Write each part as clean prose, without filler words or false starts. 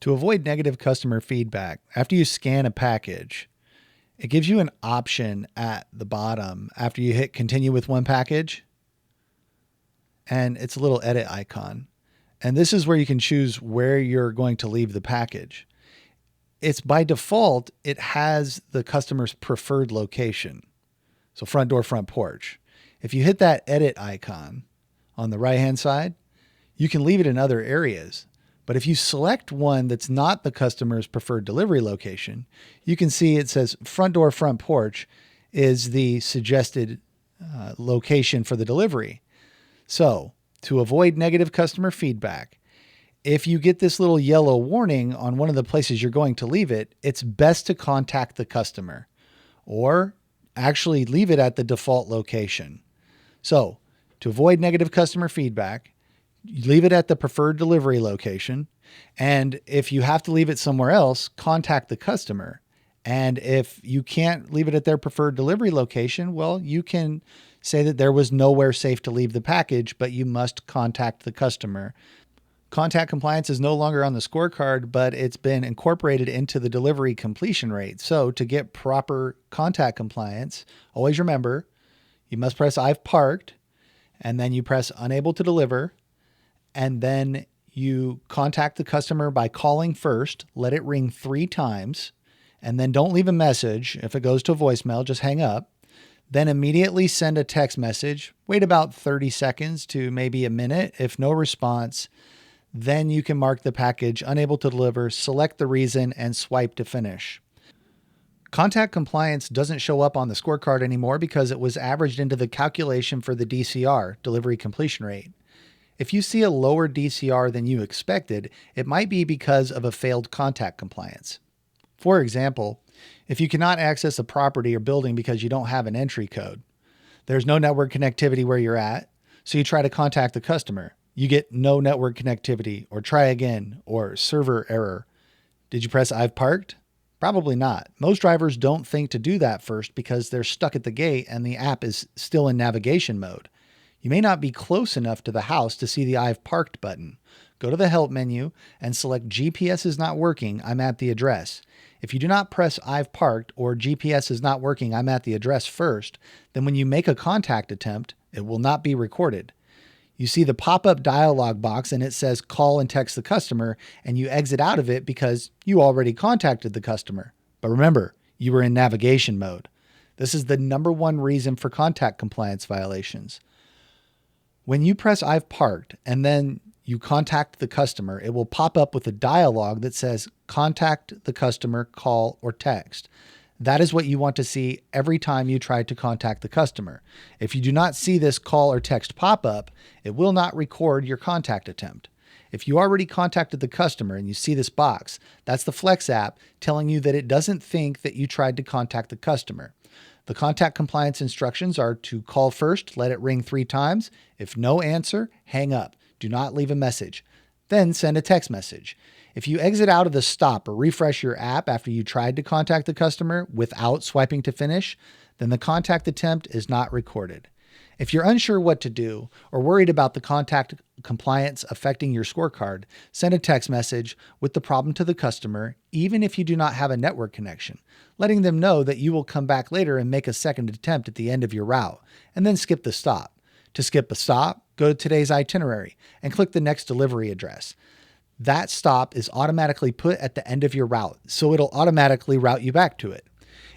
To avoid negative customer feedback, after you scan a package, it gives you an option at the bottom after you hit continue with one package. And it's a little edit icon. And this is where you can choose where you're going to leave the package. It's by default, it has the customer's preferred location. So front door, front porch. If you hit that edit icon on the right-hand side, you can leave it in other areas. But if you select one that's not the customer's preferred delivery location, you can see it says front door, front porch is the suggested location for the delivery. So to avoid negative customer feedback, if you get this little yellow warning on one of the places you're going to leave it, it's best to contact the customer or actually leave it at the default location. So to avoid negative customer feedback, you leave it at the preferred delivery location. And if you have to leave it somewhere else, contact the customer. And if you can't leave it at their preferred delivery location, well, you can say that there was nowhere safe to leave the package, but you must contact the customer. Contact compliance is no longer on the scorecard, but it's been incorporated into the delivery completion rate. So to get proper contact compliance, always remember, you must press I've parked, and then you press unable to deliver, and then you contact the customer by calling first, let it ring 3 times, and then don't leave a message. If it goes to voicemail, just hang up. Then immediately send a text message. Wait about 30 seconds to maybe a minute. If no response, then you can mark the package unable to deliver, select the reason, and swipe to finish. Contact compliance doesn't show up on the scorecard anymore because it was averaged into the calculation for the DCR, delivery completion rate. If you see a lower DCR than you expected, it might be because of a failed contact compliance. For example, if you cannot access a property or building because you don't have an entry code, there's no network connectivity where you're at, so you try to contact the customer. You get no network connectivity, or try again, or server error. Did you press I've parked? Probably not. Most drivers don't think to do that first because they're stuck at the gate and the app is still in navigation mode. You may not be close enough to the house to see the I've parked button. Go to the help menu and select GPS is not working, I'm at the address. If you do not press I've parked or GPS is not working, I'm at the address first, then when you make a contact attempt, it will not be recorded. You see the pop-up dialog box and it says call and text the customer, and you exit out of it because you already contacted the customer. But remember, you were in navigation mode. This is the #1 reason for contact compliance violations. When you press I've parked and then you contact the customer, it will pop up with a dialog that says contact the customer, call, or text. That is what you want to see every time you try to contact the customer. If you do not see this call or text pop up, it will not record your contact attempt. If you already contacted the customer and you see this box, that's the Flex app telling you that it doesn't think that you tried to contact the customer. The contact compliance instructions are to call first, let it ring 3 times. If no answer, hang up. Do not leave a message. Then send a text message. If you exit out of the stop or refresh your app after you tried to contact the customer without swiping to finish, then the contact attempt is not recorded. If you're unsure what to do or worried about the contact compliance affecting your scorecard, send a text message with the problem to the customer, even if you do not have a network connection, letting them know that you will come back later and make a second attempt at the end of your route, and then skip the stop. To skip a stop, go to today's itinerary and click the next delivery address. That stop is automatically put at the end of your route, so it'll automatically route you back to it.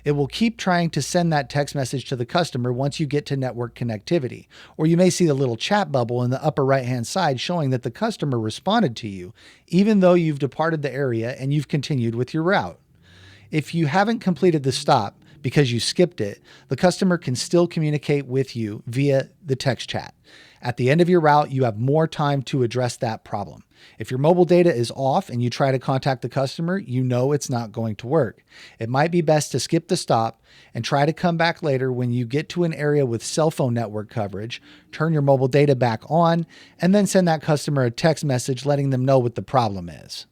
It will keep trying to send that text message to the customer once you get to network connectivity, or you may see the little chat bubble in the upper right-hand side showing that the customer responded to you, even though you've departed the area and you've continued with your route. If you haven't completed the stop because you skipped it, the customer can still communicate with you via the text chat. At the end of your route, you have more time to address that problem. If your mobile data is off and you try to contact the customer, you know it's not going to work. It might be best to skip the stop and try to come back later when you get to an area with cell phone network coverage, turn your mobile data back on, and then send that customer a text message letting them know what the problem is.